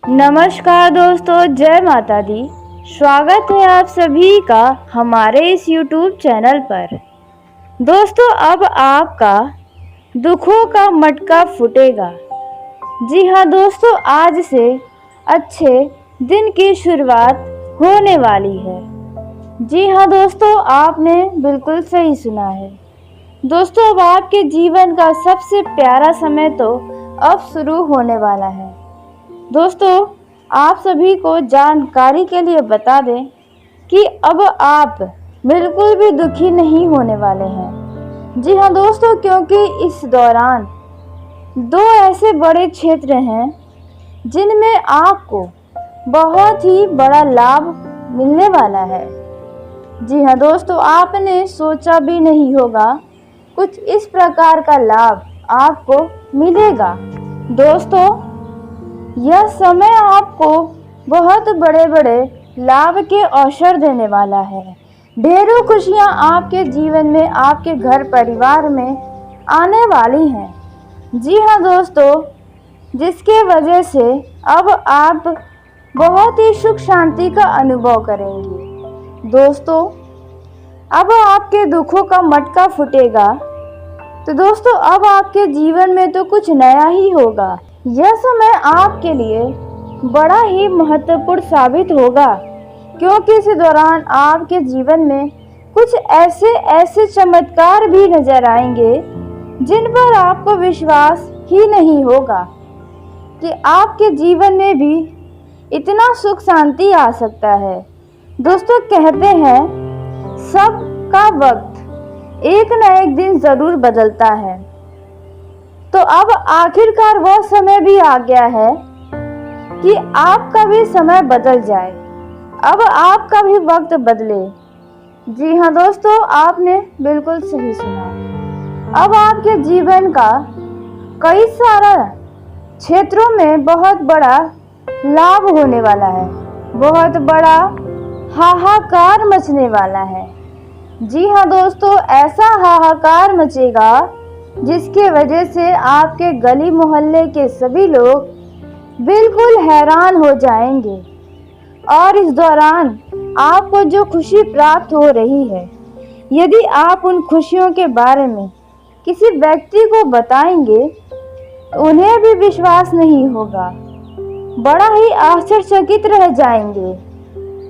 नमस्कार दोस्तों, जय माता दी। स्वागत है आप सभी का हमारे इस YouTube चैनल पर। दोस्तों, अब आपका दुखों का मटका फूटेगा। जी हाँ दोस्तों, आज से अच्छे दिन की शुरुआत होने वाली है। जी हाँ दोस्तों, आपने बिल्कुल सही सुना है। दोस्तों, अब आपके जीवन का सबसे प्यारा समय तो अब शुरू होने वाला है। दोस्तों, आप सभी को जानकारी के लिए बता दें कि अब आप बिल्कुल भी दुखी नहीं होने वाले हैं। जी हाँ दोस्तों, क्योंकि इस दौरान दो ऐसे बड़े क्षेत्र हैं जिनमें आपको बहुत ही बड़ा लाभ मिलने वाला है। जी हाँ दोस्तों, आपने सोचा भी नहीं होगा कुछ इस प्रकार का लाभ आपको मिलेगा। दोस्तों, यह समय आपको बहुत बड़े बड़े लाभ के अवसर देने वाला है। ढेरों खुशियां आपके जीवन में, आपके घर परिवार में आने वाली हैं। जी हाँ दोस्तों, जिसके वजह से अब आप बहुत ही सुख शांति का अनुभव करेंगे। दोस्तों, अब आपके दुखों का मटका फूटेगा। तो दोस्तों, अब आपके जीवन में तो कुछ नया ही होगा। यह समय आपके लिए बड़ा ही महत्वपूर्ण साबित होगा, क्योंकि इस दौरान आपके जीवन में कुछ ऐसे चमत्कार भी नजर आएंगे जिन पर आपको विश्वास ही नहीं होगा कि आपके जीवन में भी इतना सुख शांति आ सकता है। दोस्तों, कहते हैं सबका वक्त एक न एक दिन जरूर बदलता है। तो अब आखिरकार वह समय भी आ गया है कि आपका भी समय बदल जाए। अब आपका भी वक्त बदले। जी हाँ दोस्तों, आपने बिल्कुल सही सुना। अब आपके जीवन का कई सारा क्षेत्रों में बहुत बड़ा लाभ होने वाला है। बहुत बड़ा हाहाकार मचने वाला है। जी हाँ दोस्तों, ऐसा हाहाकार मचेगा जिसके वजह से आपके गली मोहल्ले के सभी लोग बिल्कुल हैरान हो जाएंगे। और इस दौरान आपको जो खुशी प्राप्त हो रही है, यदि आप उन खुशियों के बारे में किसी व्यक्ति को बताएंगे तो उन्हें भी विश्वास नहीं होगा। बड़ा ही आश्चर्यचकित रह जाएंगे।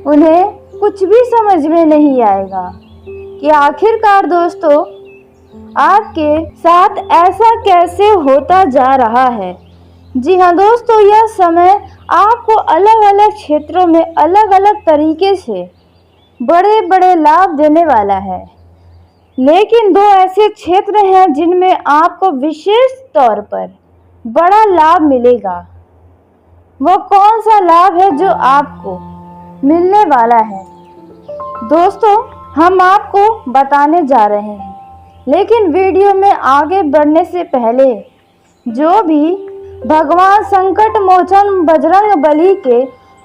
उन्हें कुछ भी समझ में नहीं आएगा कि आखिरकार दोस्तों आपके साथ ऐसा कैसे होता जा रहा है। जी हाँ दोस्तों, यह समय आपको अलग अलग क्षेत्रों में अलग अलग तरीके से बड़े बड़े लाभ देने वाला है। लेकिन दो ऐसे क्षेत्र हैं जिनमें आपको विशेष तौर पर बड़ा लाभ मिलेगा। वह कौन सा लाभ है जो आपको मिलने वाला है? दोस्तों, हम आपको बताने जा रहे हैं। लेकिन वीडियो में आगे बढ़ने से पहले जो भी भगवान संकट मोचन बजरंग बली के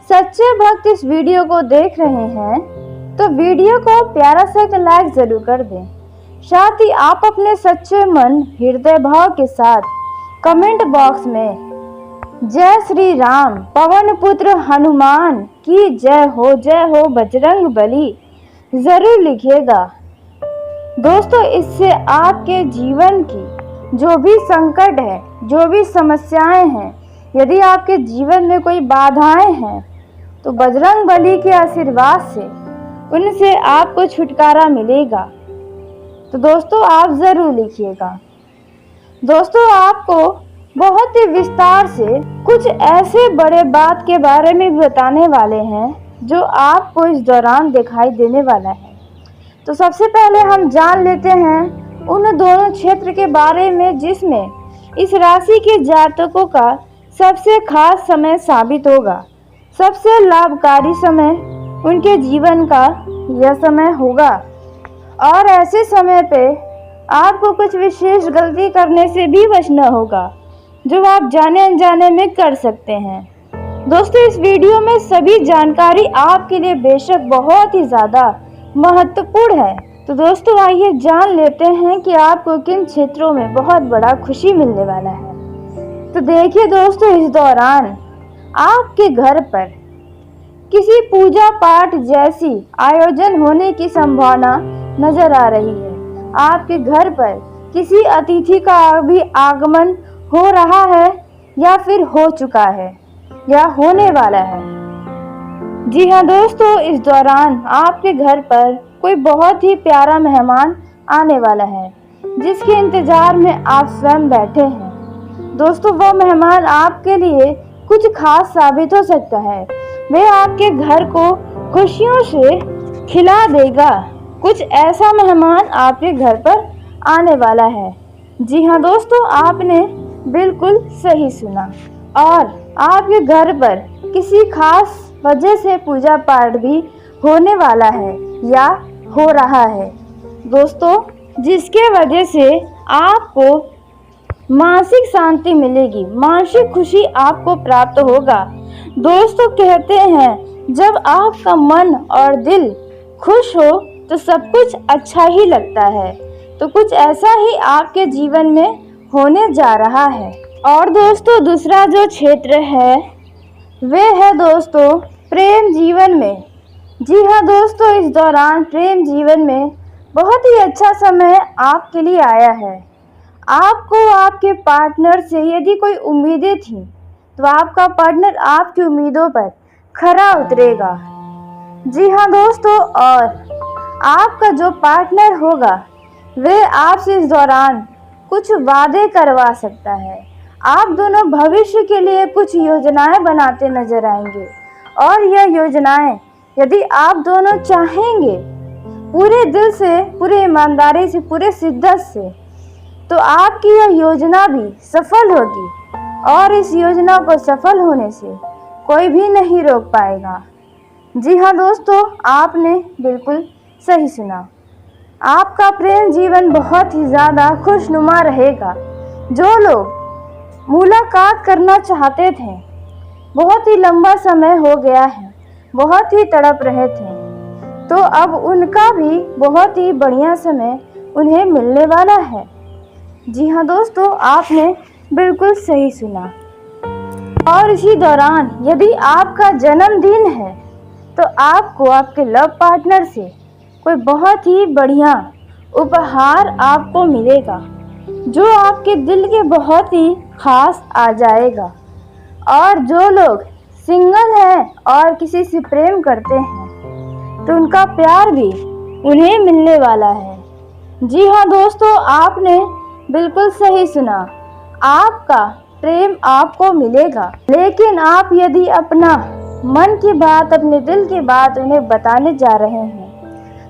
सच्चे भक्त इस वीडियो को देख रहे हैं, तो वीडियो को प्यारा सा एक लाइक जरूर कर दें। साथ ही आप अपने सच्चे मन हृदय भाव के साथ कमेंट बॉक्स में जय श्री राम पवन पुत्र हनुमान की जय हो बजरंग बली जरूर लिखिएगा। दोस्तों, इससे आपके जीवन की जो भी संकट है, जो भी समस्याएं हैं, यदि आपके जीवन में कोई बाधाएं हैं, तो बजरंग बली के आशीर्वाद से उनसे आपको छुटकारा मिलेगा। तो दोस्तों, आप ज़रूर लिखिएगा। दोस्तों, आपको बहुत ही विस्तार से कुछ ऐसे बड़े बात के बारे में भी बताने वाले हैं जो आपको इस दौरान दिखाई देने वाला है। तो सबसे पहले हम जान लेते हैं उन दोनों क्षेत्र के बारे में जिसमें इस राशि के जातकों का सबसे खास समय साबित होगा। सबसे लाभकारी समय उनके जीवन का यह समय होगा। और ऐसे समय पे आपको कुछ विशेष गलती करने से भी बचना होगा जो आप जाने अनजाने में कर सकते हैं। दोस्तों, इस वीडियो में सभी जानकारी आपके लिए बेशक बहुत ही ज़्यादा महत्वपूर्ण है। तो दोस्तों, आइए जान लेते हैं कि आपको किन क्षेत्रों में बहुत बड़ा खुशी मिलने वाला है। तो देखिए दोस्तों, इस दौरान आपके घर पर किसी पूजा पाठ जैसी आयोजन होने की संभावना नजर आ रही है। आपके घर पर किसी अतिथि का भी आगमन हो रहा है या फिर हो चुका है या होने वाला है। जी हाँ दोस्तों, इस दौरान आपके घर पर कोई बहुत ही प्यारा मेहमान आने वाला है जिसके इंतजार में आप स्वयं बैठे हैं। दोस्तों, वह मेहमान आपके लिए कुछ खास साबित हो सकता है। वह आपके घर को खुशियों से खिला देगा। कुछ ऐसा मेहमान आपके घर पर आने वाला है। जी हाँ दोस्तों, आपने बिल्कुल सही सुना। और आपके घर पर किसी खास वजह से पूजा पाठ भी होने वाला है या हो रहा है दोस्तों, जिसके वजह से आपको मानसिक शांति मिलेगी, मानसिक खुशी आपको प्राप्त होगा। दोस्तों, कहते हैं जब आपका मन और दिल खुश हो तो सब कुछ अच्छा ही लगता है। तो कुछ ऐसा ही आपके जीवन में होने जा रहा है। और दोस्तों, दूसरा जो क्षेत्र है वह है दोस्तों प्रेम जीवन में। जी हाँ दोस्तों, इस दौरान प्रेम जीवन में बहुत ही अच्छा समय आपके लिए आया है। आपको आपके पार्टनर से यदि कोई उम्मीदें थी तो आपका पार्टनर आपकी उम्मीदों पर खरा उतरेगा। जी हाँ दोस्तों, और आपका जो पार्टनर होगा वह आपसे इस दौरान कुछ वादे करवा सकता है। आप दोनों भविष्य के लिए कुछ योजनाएं बनाते नजर आएंगे और यह योजनाएं यदि आप दोनों चाहेंगे पूरे दिल से, पूरे ईमानदारी से, पूरे शिद्दत से, तो आपकी यह योजना भी सफल होगी। और इस योजना को सफल होने से कोई भी नहीं रोक पाएगा। जी हाँ दोस्तों, आपने बिल्कुल सही सुना। आपका प्रेम जीवन बहुत ही ज़्यादा खुशनुमा रहेगा। जो लोग मुलाकात करना चाहते थे, बहुत ही लंबा समय हो गया है, बहुत ही तड़प रहे थे, तो अब उनका भी बहुत ही बढ़िया समय उन्हें मिलने वाला है। जी हाँ दोस्तों, आपने बिल्कुल सही सुना। और इसी दौरान यदि आपका जन्मदिन है तो आपको आपके लव पार्टनर से कोई बहुत ही बढ़िया उपहार आपको मिलेगा जो आपके दिल के बहुत ही खास आ जाएगा। और जो लोग सिंगल हैं और किसी से प्रेम करते हैं तो उनका प्यार भी उन्हें मिलने वाला है। जी हाँ दोस्तों, आपने बिल्कुल सही सुना। आपका प्रेम आपको मिलेगा, लेकिन आप यदि अपना मन की बात, अपने दिल की बात उन्हें बताने जा रहे हैं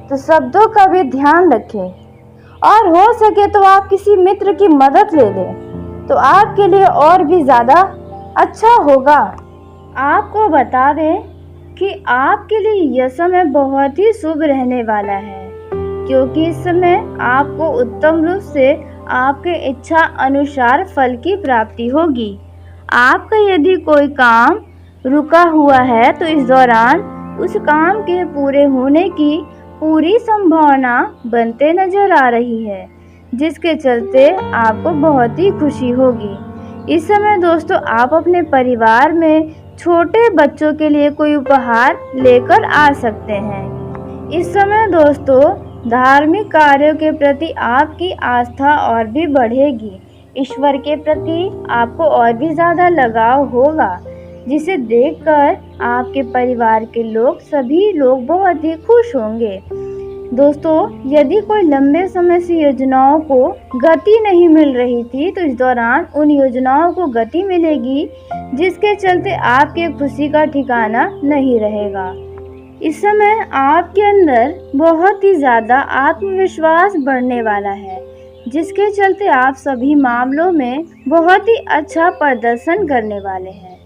तो शब्दों का भी ध्यान रखें। और हो सके तो आप किसी मित्र की मदद ले लें तो आपके लिए और भी ज़्यादा अच्छा होगा। आपको बता दें कि आपके लिए यह समय बहुत ही शुभ रहने वाला है, क्योंकि इस समय आपको उत्तम रूप से आपके इच्छा अनुसार फल की प्राप्ति होगी। आपका यदि कोई काम रुका हुआ है तो इस दौरान उस काम के पूरे होने की पूरी संभावना बनते नजर आ रही है, जिसके चलते आपको बहुत ही खुशी होगी। इस समय दोस्तों, आप अपने परिवार में छोटे बच्चों के लिए कोई उपहार लेकर आ सकते हैं। इस समय दोस्तों, धार्मिक कार्यों के प्रति आपकी आस्था और भी बढ़ेगी। ईश्वर के प्रति आपको और भी ज़्यादा लगाव होगा, जिसे देखकर आपके परिवार के लोग, सभी लोग बहुत ही खुश होंगे। दोस्तों, यदि कोई लंबे समय से योजनाओं को गति नहीं मिल रही थी तो इस दौरान उन योजनाओं को गति मिलेगी, जिसके चलते आपके खुशी का ठिकाना नहीं रहेगा। इस समय आपके अंदर बहुत ही ज़्यादा आत्मविश्वास बढ़ने वाला है, जिसके चलते आप सभी मामलों में बहुत ही अच्छा प्रदर्शन करने वाले हैं।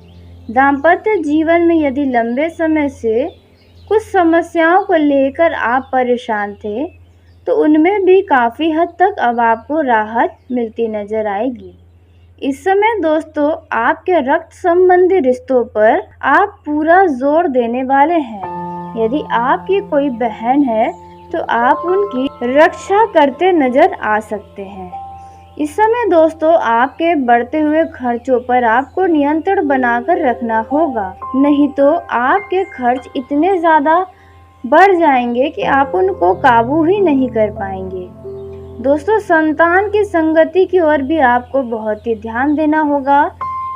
दाम्पत्य जीवन में यदि लंबे समय से कुछ समस्याओं को लेकर आप परेशान थे तो उनमें भी काफ़ी हद तक अब आपको राहत मिलती नजर आएगी। इस समय दोस्तों, आपके रक्त संबंधी रिश्तों पर आप पूरा जोर देने वाले हैं। यदि आपकी कोई बहन है तो आप उनकी रक्षा करते नजर आ सकते हैं। इस समय दोस्तों आपके बढ़ते हुए खर्चों पर आपको नियंत्रण बनाकर रखना होगा, नहीं तो आपके खर्च इतने ज़्यादा बढ़ जाएंगे कि आप उनको काबू ही नहीं कर पाएंगे। दोस्तों संतान की संगति की ओर भी आपको बहुत ही ध्यान देना होगा,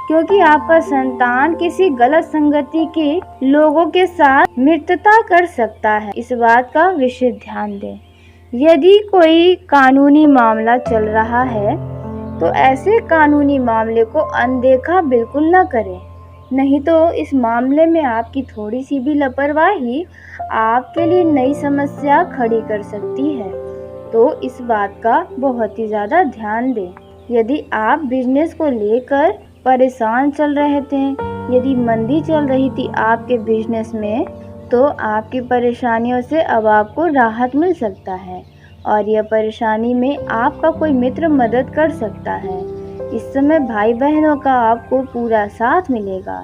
क्योंकि आपका संतान किसी गलत संगति के लोगों के साथ मित्रता कर सकता है। इस बात का विशेष ध्यान दें। यदि कोई कानूनी मामला चल रहा है तो ऐसे कानूनी मामले को अनदेखा बिल्कुल न करें, नहीं तो इस मामले में आपकी थोड़ी सी भी लापरवाही आपके लिए नई समस्या खड़ी कर सकती है। तो इस बात का बहुत ही ज़्यादा ध्यान दें। यदि आप बिजनेस को लेकर परेशान चल रहे थे, यदि मंदी चल रही थी आपके बिजनेस में, तो आपकी परेशानियों से अब आपको राहत मिल सकता है और यह परेशानी में आपका कोई मित्र मदद कर सकता है। इस समय भाई बहनों का आपको पूरा साथ मिलेगा।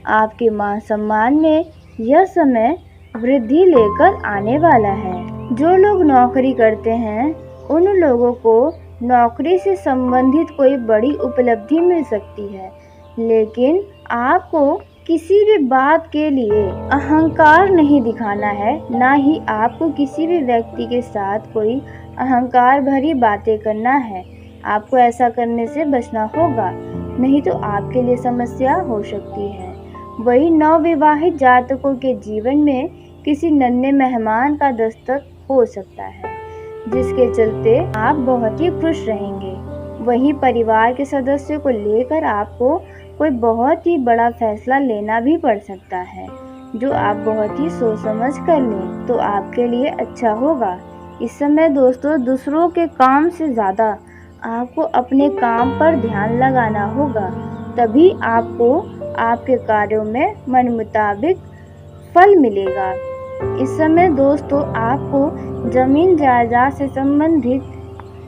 आपके मान सम्मान में यह समय वृद्धि लेकर आने वाला है। जो लोग नौकरी करते हैं उन लोगों को नौकरी से संबंधित कोई बड़ी उपलब्धि मिल सकती है, लेकिन आपको किसी भी बात के लिए अहंकार नहीं दिखाना है, ना ही आपको किसी भी व्यक्ति के साथ कोई अहंकार भरी बातें करना है। आपको ऐसा करने से बचना होगा, नहीं तो आपके लिए समस्या हो सकती है। वही नवविवाहित जातकों के जीवन में किसी नन्हे मेहमान का दस्तक हो सकता है, जिसके चलते आप बहुत ही खुश रहेंगे। वहीं परिवार के सदस्यों को लेकर आपको कोई बहुत ही बड़ा फैसला लेना भी पड़ सकता है, जो आप बहुत ही सोच समझ कर लें तो आपके लिए अच्छा होगा। इस समय दोस्तों दूसरों के काम से ज़्यादा आपको अपने काम पर ध्यान लगाना होगा, तभी आपको आपके कार्यों में मन मुताबिक फल मिलेगा। इस समय दोस्तों आपको जमीन जायदाद से संबंधित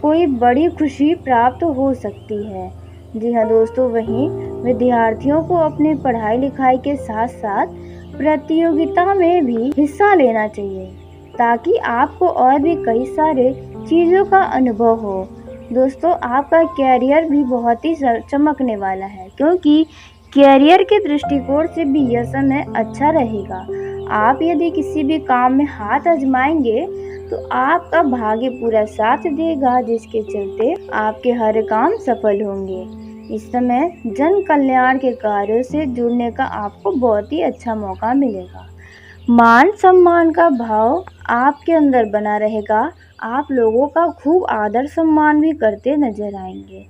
कोई बड़ी खुशी प्राप्त हो सकती है। जी हाँ दोस्तों, वहीं विद्यार्थियों को अपनी पढ़ाई लिखाई के साथ साथ प्रतियोगिता में भी हिस्सा लेना चाहिए, ताकि आपको और भी कई सारे चीज़ों का अनुभव हो। दोस्तों आपका कैरियर भी बहुत ही चमकने वाला है, क्योंकि कैरियर के दृष्टिकोण से भी यह समय अच्छा रहेगा। आप यदि किसी भी काम में हाथ आजमाएंगे तो आपका भाग्य पूरा साथ देगा, जिसके चलते आपके हर काम सफल होंगे। इस समय जन कल्याण के कार्यों से जुड़ने का आपको बहुत ही अच्छा मौका मिलेगा। मान सम्मान का भाव आपके अंदर बना रहेगा। आप लोगों का खूब आदर सम्मान भी करते नजर आएंगे।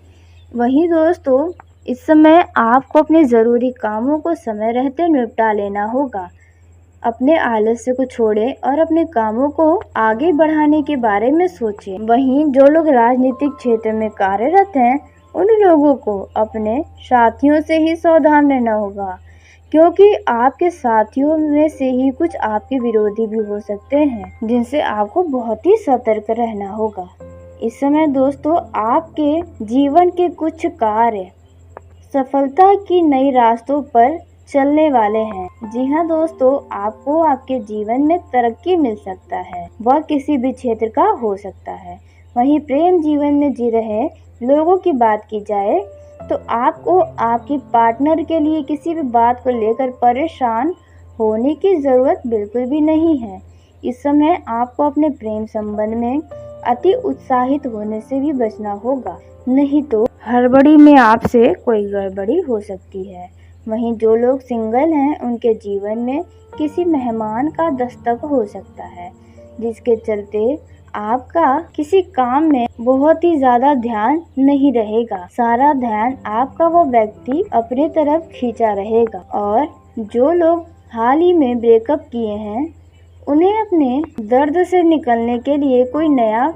वहीं दोस्तों इस समय आपको अपने ज़रूरी कामों को समय रहते निपटा लेना होगा। अपने आलस्य को छोड़ें और अपने कामों को आगे बढ़ाने के बारे में सोचें। वहीं जो लोग राजनीतिक क्षेत्र में कार्यरत हैं उन लोगों को अपने साथियों से ही सावधान रहना होगा, क्योंकि आपके साथियों में से ही कुछ आपके विरोधी भी हो सकते हैं, जिनसे आपको बहुत ही सतर्क रहना होगा। इस समय दोस्तों आपके जीवन के कुछ कार्य सफलता की नई रास्तों पर चलने वाले हैं। जी हाँ दोस्तों, आपको आपके जीवन में तरक्की मिल सकता है, वह किसी भी क्षेत्र का हो सकता है। वहीं प्रेम जीवन में जी रहे लोगों की बात की जाए तो आपको आपके पार्टनर के लिए किसी भी बात को लेकर परेशान होने की ज़रूरत बिल्कुल भी नहीं है। इस समय आपको अपने प्रेम संबंध में अति उत्साहित होने से भी बचना होगा, नहीं तो हड़बड़ी में आपसे कोई गड़बड़ी हो सकती है। वहीं जो लोग सिंगल हैं उनके जीवन में किसी मेहमान का दस्तक हो सकता है, जिसके चलते आपका किसी काम में बहुत ही ज़्यादा ध्यान नहीं रहेगा। सारा ध्यान आपका वो व्यक्ति अपने तरफ खींचा रहेगा। और जो लोग हाल ही में ब्रेकअप किए हैं उन्हें अपने दर्द से निकलने के लिए कोई नया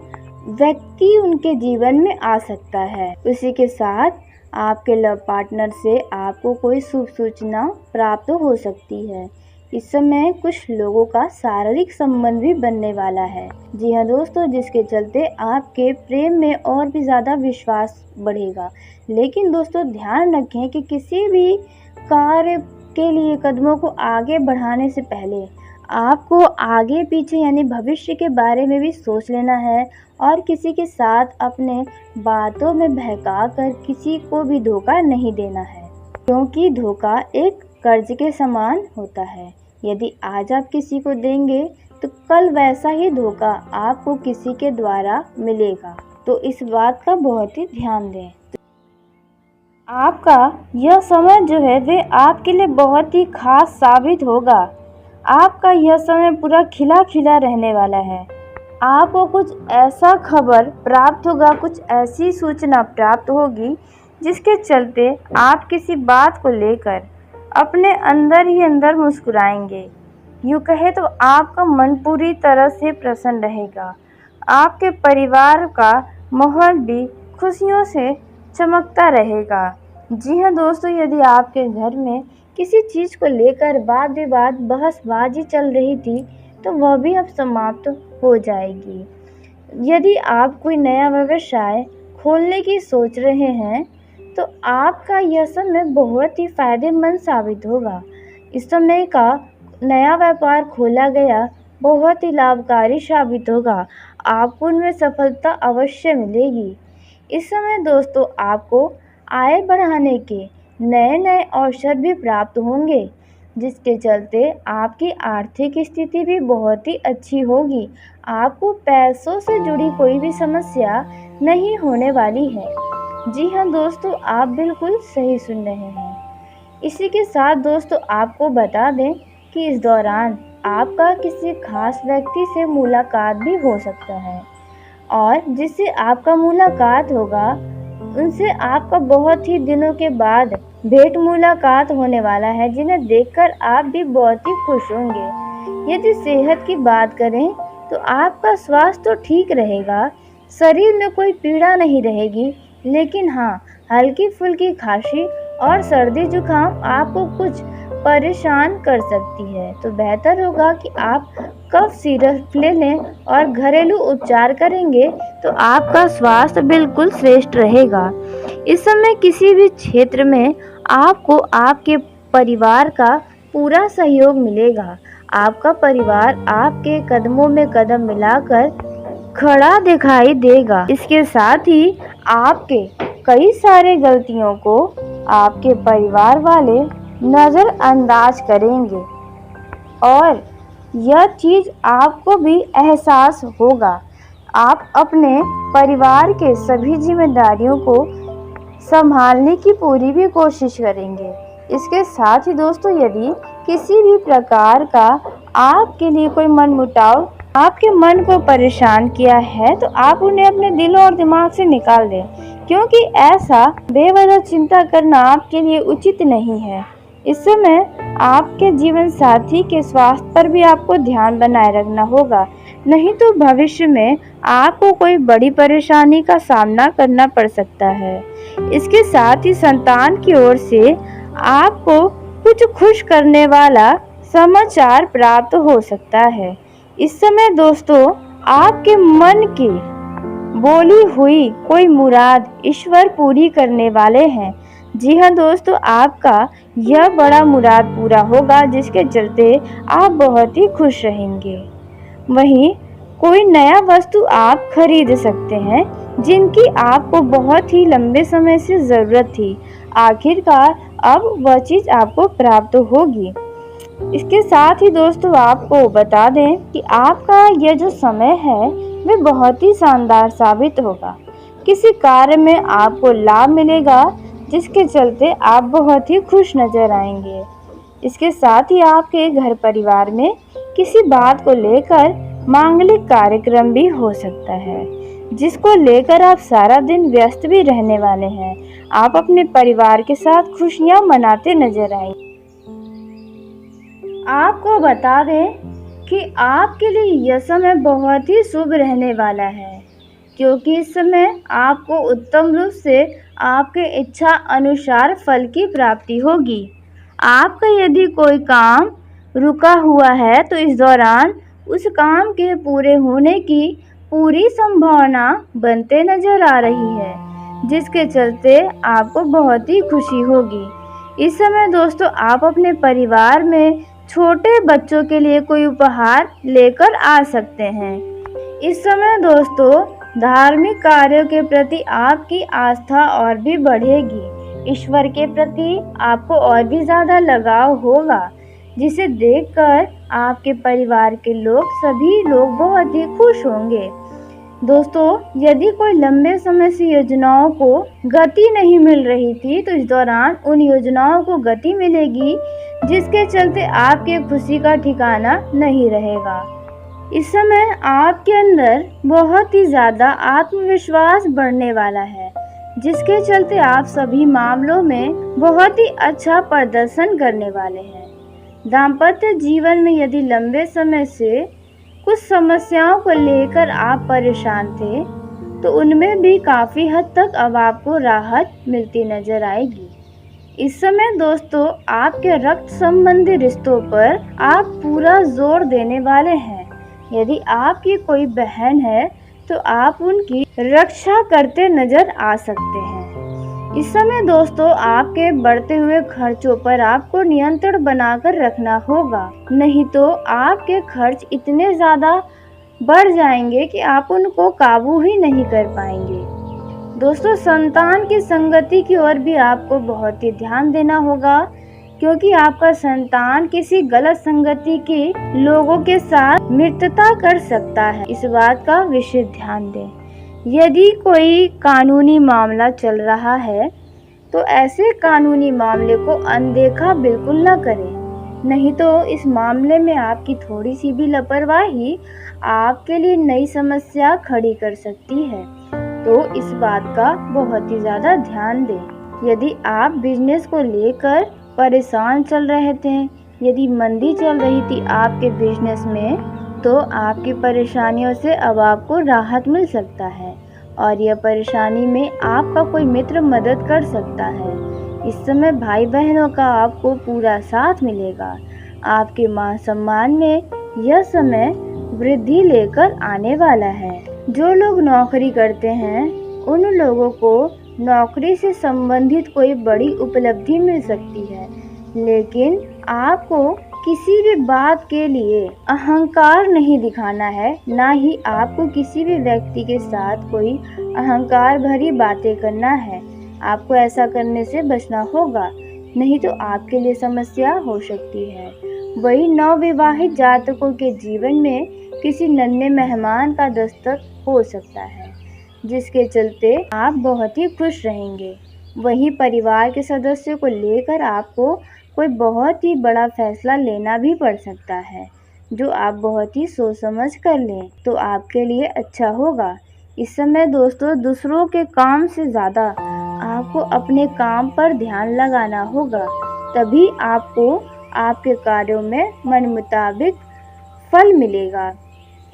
व्यक्ति उनके जीवन में आ सकता है। उसी के साथ आपके लव पार्टनर से आपको कोई शुभ सूचना प्राप्त हो सकती है। इस समय कुछ लोगों का शारीरिक संबंध भी बनने वाला है। जी हाँ दोस्तों, जिसके चलते आपके प्रेम में और भी ज़्यादा विश्वास बढ़ेगा। लेकिन दोस्तों ध्यान रखें कि किसी भी कार्य के लिए कदमों को आगे बढ़ाने से पहले आपको आगे पीछे यानी भविष्य के बारे में भी सोच लेना है और किसी के साथ अपने बातों में बहका कर किसी को भी धोखा नहीं देना है, क्योंकि धोखा एक कर्ज के समान होता है। यदि आज आप किसी को देंगे तो कल वैसा ही धोखा आपको किसी के द्वारा मिलेगा। तो इस बात का बहुत ही ध्यान दें। आपका यह समय जो है वे आपके लिए बहुत ही खास साबित होगा। आपका यह समय पूरा खिला खिला रहने वाला है। आपको कुछ ऐसा खबर प्राप्त होगा, कुछ ऐसी सूचना प्राप्त होगी जिसके चलते आप किसी बात को लेकर अपने अंदर ही अंदर मुस्कुराएंगे। यूँ कहे तो आपका मन पूरी तरह से प्रसन्न रहेगा। आपके परिवार का माहौल भी खुशियों से चमकता रहेगा। जी हाँ दोस्तों, यदि आपके घर में किसी चीज़ को लेकर वाद विवाद बहसबाजी चल रही थी तो वह भी अब समाप्त हो जाएगी। यदि आप कोई नया व्यवसाय खोलने की सोच रहे हैं तो आपका यह समय बहुत ही फायदेमंद साबित होगा। इस समय का नया व्यापार खोला गया बहुत ही लाभकारी साबित होगा। आपको उनमें सफलता अवश्य मिलेगी। इस समय दोस्तों आपको आय बढ़ाने के नए नए अवसर भी प्राप्त होंगे, जिसके चलते आपकी आर्थिक स्थिति भी बहुत ही अच्छी होगी। आपको पैसों से जुड़ी कोई भी समस्या नहीं होने वाली है। जी हाँ दोस्तों, आप बिल्कुल सही सुन रहे हैं। इसी के साथ दोस्तों आपको बता दें कि इस दौरान आपका किसी खास व्यक्ति से मुलाकात भी हो सकता है और जिससे आपका मुलाकात होगा उनसे आपका बहुत ही दिनों के बाद भेंट मुलाकात होने वाला है, जिन्हें देखकर आप भी बहुत ही खुश होंगे। यदि सेहत की बात करें तो आपका स्वास्थ्य तो ठीक रहेगा, शरीर में कोई पीड़ा नहीं रहेगी, लेकिन हाँ हल्की फुल्की खांसी और सर्दी जुकाम आपको कुछ परेशान कर सकती है। तो बेहतर होगा कि आप कफ सिरप ले लें और घरेलू उपचार करेंगे तो आपका स्वास्थ्य बिल्कुल श्रेष्ठ रहेगा। इस समय किसी भी क्षेत्र में आपको आपके परिवार का पूरा सहयोग मिलेगा। आपका परिवार आपके कदमों में कदम मिलाकर खड़ा दिखाई देगा। इसके साथ ही आपके कई सारे गलतियों को आपके परिवार वाले नज़रअंदाज करेंगे और यह चीज़ आपको भी एहसास होगा। आप अपने परिवार के सभी जिम्मेदारियों को संभालने की पूरी भी कोशिश करेंगे। इसके साथ ही दोस्तों यदि किसी भी प्रकार का आपके लिए कोई मनमुटाव आपके मन को परेशान किया है तो आप उन्हें अपने दिल और दिमाग से निकाल दें, क्योंकि ऐसा बेवजह चिंता करना आपके लिए उचित नहीं है। इस समय आपके जीवन साथी के स्वास्थ्य पर भी आपको ध्यान बनाए रखना होगा, नहीं तो भविष्य में आपको कोई बड़ी परेशानी का सामना करना पड़ सकता है। इसके साथ ही संतान की ओर से आपको कुछ खुश करने वाला समाचार प्राप्त हो सकता है। इस समय दोस्तों आपके मन की बोली हुई कोई मुराद ईश्वर पूरी करने वाले हैं। जी हाँ दोस्तों, आपका यह बड़ा मुराद पूरा होगा, जिसके चलते आप बहुत ही खुश रहेंगे। वहीं कोई नया वस्तु आप खरीद सकते हैं जिनकी आपको बहुत ही लंबे समय से ज़रूरत थी। आखिरकार अब वह चीज़ आपको प्राप्त होगी। इसके साथ ही दोस्तों आपको बता दें कि आपका यह जो समय है वह बहुत ही शानदार साबित होगा। किसी कार्य में आपको लाभ मिलेगा, जिसके चलते आप बहुत ही खुश नजर आएंगे। इसके साथ ही आपके घर परिवार में किसी बात को लेकर मांगलिक कार्यक्रम भी हो सकता है, जिसको लेकर आप सारा दिन व्यस्त भी रहने वाले हैं। आप अपने परिवार के साथ खुशियां मनाते नजर आएंगे। आपको बता दें कि आपके लिए यह समय बहुत ही शुभ रहने वाला है, क्योंकि इस समय आपको उत्तम रूप से आपके इच्छा अनुसार फल की प्राप्ति होगी। आपका यदि कोई काम रुका हुआ है तो इस दौरान उस काम के पूरे होने की पूरी संभावना बनते नजर आ रही है, जिसके चलते आपको बहुत ही खुशी होगी। इस समय दोस्तों आप अपने परिवार में छोटे बच्चों के लिए कोई उपहार लेकर आ सकते हैं। इस समय दोस्तों धार्मिक कार्यों के प्रति आपकी आस्था और भी बढ़ेगी। ईश्वर के प्रति आपको और भी ज़्यादा लगाव होगा, जिसे देखकर आपके परिवार के लोग सभी लोग बहुत ही खुश होंगे। दोस्तों यदि कोई लंबे समय से योजनाओं को गति नहीं मिल रही थी, तो इस दौरान उन योजनाओं को गति मिलेगी, जिसके चलते आपके खुशी का ठिकाना नहीं रहेगा। इस समय आपके अंदर बहुत ही ज़्यादा आत्मविश्वास बढ़ने वाला है, जिसके चलते आप सभी मामलों में बहुत ही अच्छा प्रदर्शन करने वाले हैं। दाम्पत्य जीवन में यदि लंबे समय से कुछ समस्याओं को लेकर आप परेशान थे, तो उनमें भी काफ़ी हद तक अब आपको राहत मिलती नजर आएगी। इस समय दोस्तों आपके रक्त संबंधी रिश्तों पर आप पूरा जोर देने वाले हैं। यदि आपकी कोई बहन है तो आप उनकी रक्षा करते नजर आ सकते हैं। इस समय दोस्तों आपके बढ़ते हुए खर्चों पर आपको नियंत्रण बनाकर रखना होगा, नहीं तो आपके खर्च इतने ज़्यादा बढ़ जाएंगे कि आप उनको काबू ही नहीं कर पाएंगे। दोस्तों संतान की संगति की ओर भी आपको बहुत ही ध्यान देना होगा, क्योंकि आपका संतान किसी गलत संगति के लोगों के साथ मित्रता कर सकता है। इस बात का विशेष ध्यान दें। यदि कोई कानूनी मामला चल रहा है तो ऐसे कानूनी मामले को अनदेखा बिल्कुल न करें, नहीं तो इस मामले में आपकी थोड़ी सी भी लापरवाही आपके लिए नई समस्या खड़ी कर सकती है। तो इस बात का बहुत ही ज़्यादा ध्यान दें। यदि आप बिजनेस को लेकर परेशान चल रहे थे, यदि मंदी चल रही थी आपके बिजनेस में, तो आपकी परेशानियों से अब आपको राहत मिल सकता है और यह परेशानी में आपका कोई मित्र मदद कर सकता है। इस समय भाई बहनों का आपको पूरा साथ मिलेगा। आपके मान सम्मान में यह समय वृद्धि लेकर आने वाला है। जो लोग नौकरी करते हैं उन लोगों को नौकरी से संबंधित कोई बड़ी उपलब्धि मिल सकती है, लेकिन आपको किसी भी बात के लिए अहंकार नहीं दिखाना है, ना ही आपको किसी भी व्यक्ति के साथ कोई अहंकार भरी बातें करना है। आपको ऐसा करने से बचना होगा, नहीं तो आपके लिए समस्या हो सकती है। वही नवविवाहित जातकों के जीवन में किसी नन्हे मेहमान का दस्तक हो सकता है, जिसके चलते आप बहुत ही खुश रहेंगे। वहीं परिवार के सदस्यों को लेकर आपको कोई बहुत ही बड़ा फैसला लेना भी पड़ सकता है, जो आप बहुत ही सोच समझ कर लें तो आपके लिए अच्छा होगा। इस समय दोस्तों दूसरों के काम से ज़्यादा आपको अपने काम पर ध्यान लगाना होगा, तभी आपको आपके कार्यों में मन मुताबिक फल मिलेगा।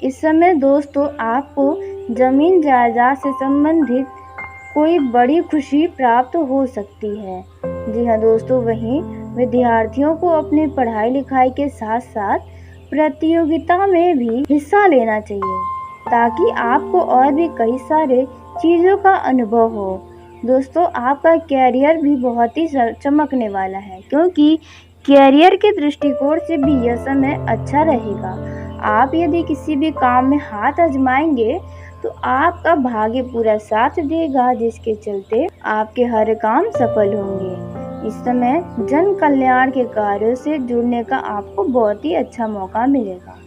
इस समय दोस्तों आपको जमीन जायदाद से संबंधित कोई बड़ी खुशी प्राप्त हो सकती है। जी हाँ दोस्तों, वहीं विद्यार्थियों को अपनी पढ़ाई लिखाई के साथ साथ प्रतियोगिता में भी हिस्सा लेना चाहिए, ताकि आपको और भी कई सारे चीज़ों का अनुभव हो। दोस्तों आपका कैरियर भी बहुत ही चमकने वाला है, क्योंकि कैरियर के दृष्टिकोण से भी यह समय अच्छा रहेगा। आप यदि किसी भी काम में हाथ आजमाएंगे तो आपका भाग्य पूरा साथ देगा, जिसके चलते आपके हर काम सफल होंगे। इस समय जन कल्याण के कार्यों से जुड़ने का आपको बहुत ही अच्छा मौका मिलेगा।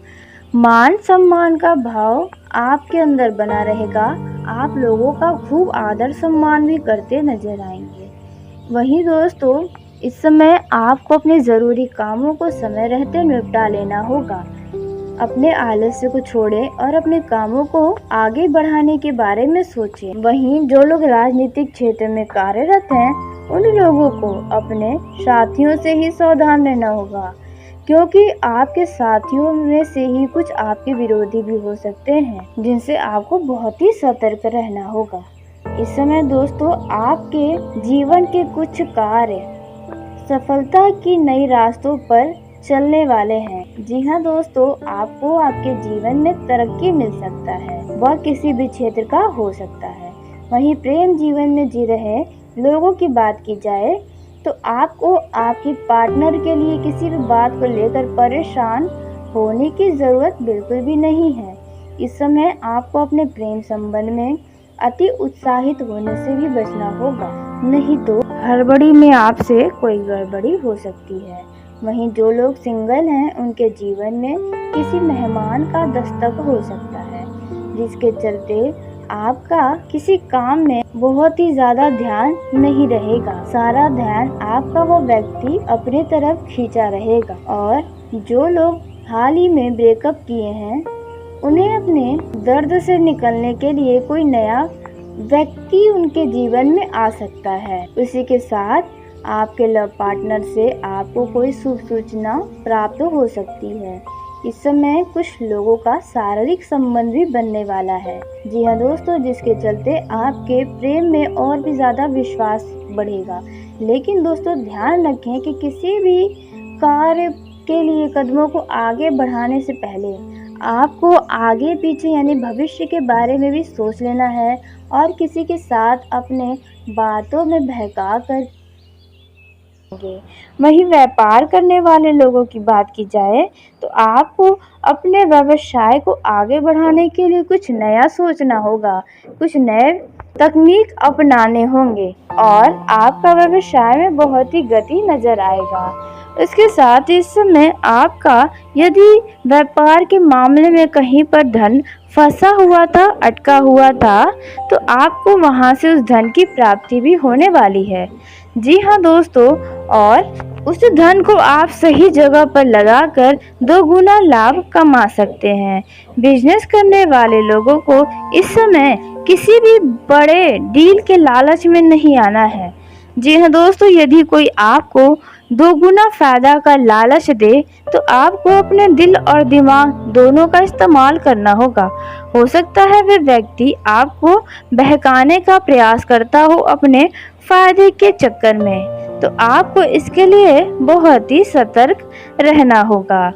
मान सम्मान का भाव आपके अंदर बना रहेगा। आप लोगों का खूब आदर सम्मान भी करते नजर आएंगे। वहीं दोस्तों इस समय आपको अपने ज़रूरी कामों को समय रहते निपटा लेना होगा। अपने आलस्य को छोड़ें और अपने कामों को आगे बढ़ाने के बारे में सोचें। वहीं जो लोग राजनीतिक क्षेत्र में कार्यरत हैं उन लोगों को अपने साथियों से ही सावधान रहना होगा, क्योंकि आपके साथियों में से ही कुछ आपके विरोधी भी हो सकते हैं, जिनसे आपको बहुत ही सतर्क रहना होगा। इस समय दोस्तों आपके जीवन के कुछ कार्य सफलता की नई रास्तों पर चलने वाले हैं। जी हाँ दोस्तों, आपको आपके जीवन में तरक्की मिल सकता है, वह किसी भी क्षेत्र का हो सकता है। वहीं प्रेम जीवन में जी रहे लोगों की बात की जाए तो आपको आपकी पार्टनर के लिए किसी भी बात को लेकर परेशान होने की ज़रूरत बिल्कुल भी नहीं है। इस समय आपको अपने प्रेम संबंध में अति उत्साहित होने से भी बचना होगा, नहीं तो हड़बड़ी में आपसे कोई गड़बड़ी हो सकती है। वहीं जो लोग सिंगल हैं उनके जीवन में किसी मेहमान का दस्तक हो सकता है, जिसके चलते आपका किसी काम में बहुत ही ज़्यादा ध्यान नहीं रहेगा। सारा ध्यान आपका वो व्यक्ति अपने तरफ खींचा रहेगा। और जो लोग हाल ही में ब्रेकअप किए हैं उन्हें अपने दर्द से निकलने के लिए कोई नया व्यक्ति उनके जीवन में आ सकता है। उसी के साथ आपके लव पार्टनर से आपको कोई शुभ सूचना प्राप्त हो सकती है। इस समय कुछ लोगों का शारीरिक संबंध भी बनने वाला है। जी हाँ दोस्तों, जिसके चलते आपके प्रेम में और भी ज़्यादा विश्वास बढ़ेगा। लेकिन दोस्तों ध्यान रखें कि किसी भी कार्य के लिए कदमों को आगे बढ़ाने से पहले आपको आगे पीछे यानी भविष्य के बारे में भी सोच लेना है और किसी के साथ अपने बातों में बहका कर। वहीं व्यापार करने वाले लोगों की बात की जाए तो आपको अपने व्यवसाय को आगे बढ़ाने के लिए कुछ नया सोचना होगा, कुछ नए तकनीक अपनाने होंगे और आपका व्यवसाय में बहुत ही गति नजर आएगा। इसके साथ इस समय आपका यदि व्यापार के मामले में कहीं पर धन फंसा हुआ था, अटका हुआ था, तो आपको वहां से उस धन की प्राप्ति भी होने वाली है। जी हाँ दोस्तों, और उस धन को आप सही जगह पर लगाकर 2 गुना लाभ कमा सकते हैं। बिजनेस करने वाले लोगों को इस समय किसी भी बड़े डील के लालच में नहीं आना है। जी हाँ दोस्तों, यदि कोई आपको 2 गुना फायदा का लालच दे तो आपको अपने दिल और दिमाग दोनों का इस्तेमाल करना होगा। हो सकता है वह व्यक्ति आपको बहकाने का प्रयास करता हो अपने फायदे के चक्कर में, तो आपको इसके लिए बहुत ही सतर्क रहना होगा।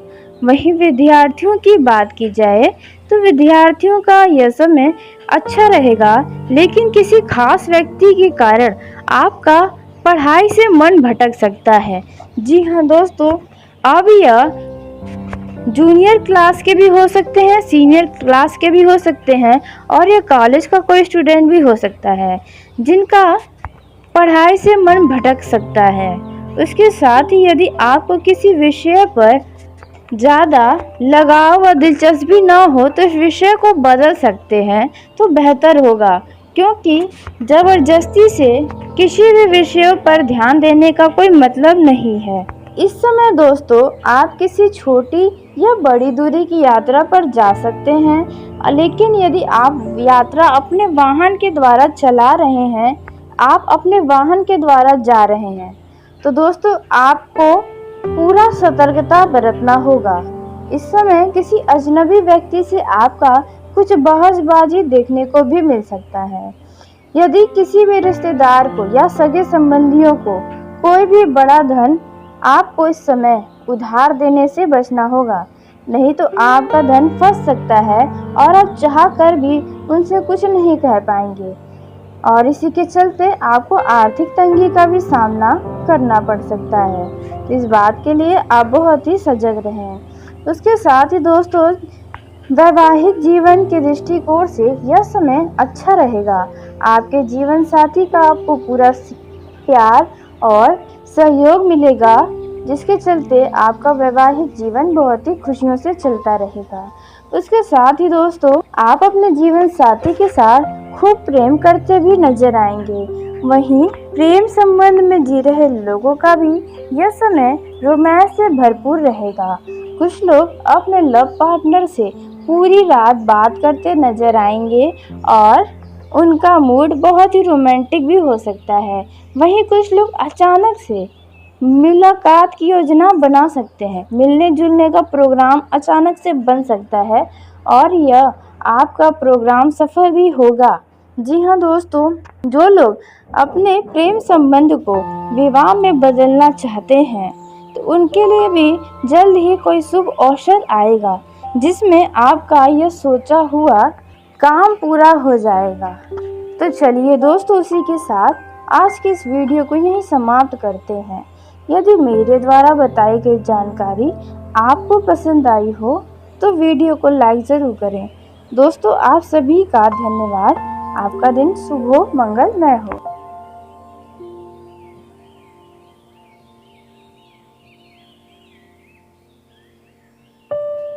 वहीं विद्यार्थियों की बात की जाए तो विद्यार्थियों का यह समय अच्छा रहेगा, लेकिन किसी खास व्यक्ति के कारण आपका पढ़ाई से मन भटक सकता है। जी हाँ दोस्तों, अब यह जूनियर क्लास के भी हो सकते हैं, सीनियर क्लास के भी हो सकते हैं और यह कॉलेज का कोई स्टूडेंट भी हो सकता है जिनका पढ़ाई से मन भटक सकता है। उसके साथ ही यदि आपको किसी विषय पर ज़्यादा लगाव व दिलचस्पी न हो तो इस विषय को बदल सकते हैं तो बेहतर होगा, क्योंकि ज़बरदस्ती से किसी भी विषयों पर ध्यान देने का कोई मतलब नहीं है। इस समय दोस्तों आप किसी छोटी या बड़ी दूरी की यात्रा पर जा सकते हैं, लेकिन यदि आप यात्रा अपने वाहन के द्वारा चला रहे हैं, आप अपने वाहन के द्वारा जा रहे हैं, तो दोस्तों आपको पूरा सतर्कता बरतना होगा। इस समय किसी अजनबी व्यक्ति से आपका कुछ बहसबाजी देखने को भी मिल सकता है। यदि किसी भी रिश्तेदार को या सगे संबंधियों को कोई भी बड़ा धन आपको इस समय उधार देने से बचना होगा, नहीं तो आपका धन फंस सकता है और आप चाह कर भी उनसे कुछ नहीं कह पाएंगे और इसी के चलते आपको आर्थिक तंगी का भी सामना करना पड़ सकता है। इस बात के लिए आप बहुत ही सजग रहें। उसके साथ ही दोस्तों वैवाहिक जीवन के दृष्टिकोण से यह समय अच्छा रहेगा। आपके जीवन साथी का आपको पूरा प्यार और सहयोग मिलेगा, जिसके चलते आपका वैवाहिक जीवन बहुत ही खुशियों से चलता रहेगा। उसके साथ ही दोस्तों आप अपने जीवन साथी के साथ खूब प्रेम करते भी नजर आएंगे। वहीं प्रेम संबंध में जी रहे लोगों का भी यह समय रोमांस से भरपूर रहेगा। कुछ लोग अपने लव पार्टनर से पूरी रात बात करते नजर आएंगे और उनका मूड बहुत ही रोमांटिक भी हो सकता है। वहीं कुछ लोग अचानक से मुलाकात की योजना बना सकते हैं, मिलने जुलने का प्रोग्राम अचानक से बन सकता है और यह आपका प्रोग्राम सफल भी होगा। जी हाँ दोस्तों, जो लोग अपने प्रेम संबंध को विवाह में बदलना चाहते हैं तो उनके लिए भी जल्द ही कोई शुभ अवसर आएगा, जिसमें आपका यह सोचा हुआ काम पूरा हो जाएगा। तो चलिए दोस्तों, उसी के साथ आज की इस वीडियो को यहीं समाप्त करते हैं। यदि मेरे द्वारा बताई गई जानकारी आपको पसंद आई हो तो वीडियो को लाइक ज़रूर करें। दोस्तों, आप सभी का धन्यवाद। आपका दिन शुभ हो, मंगलमय हो।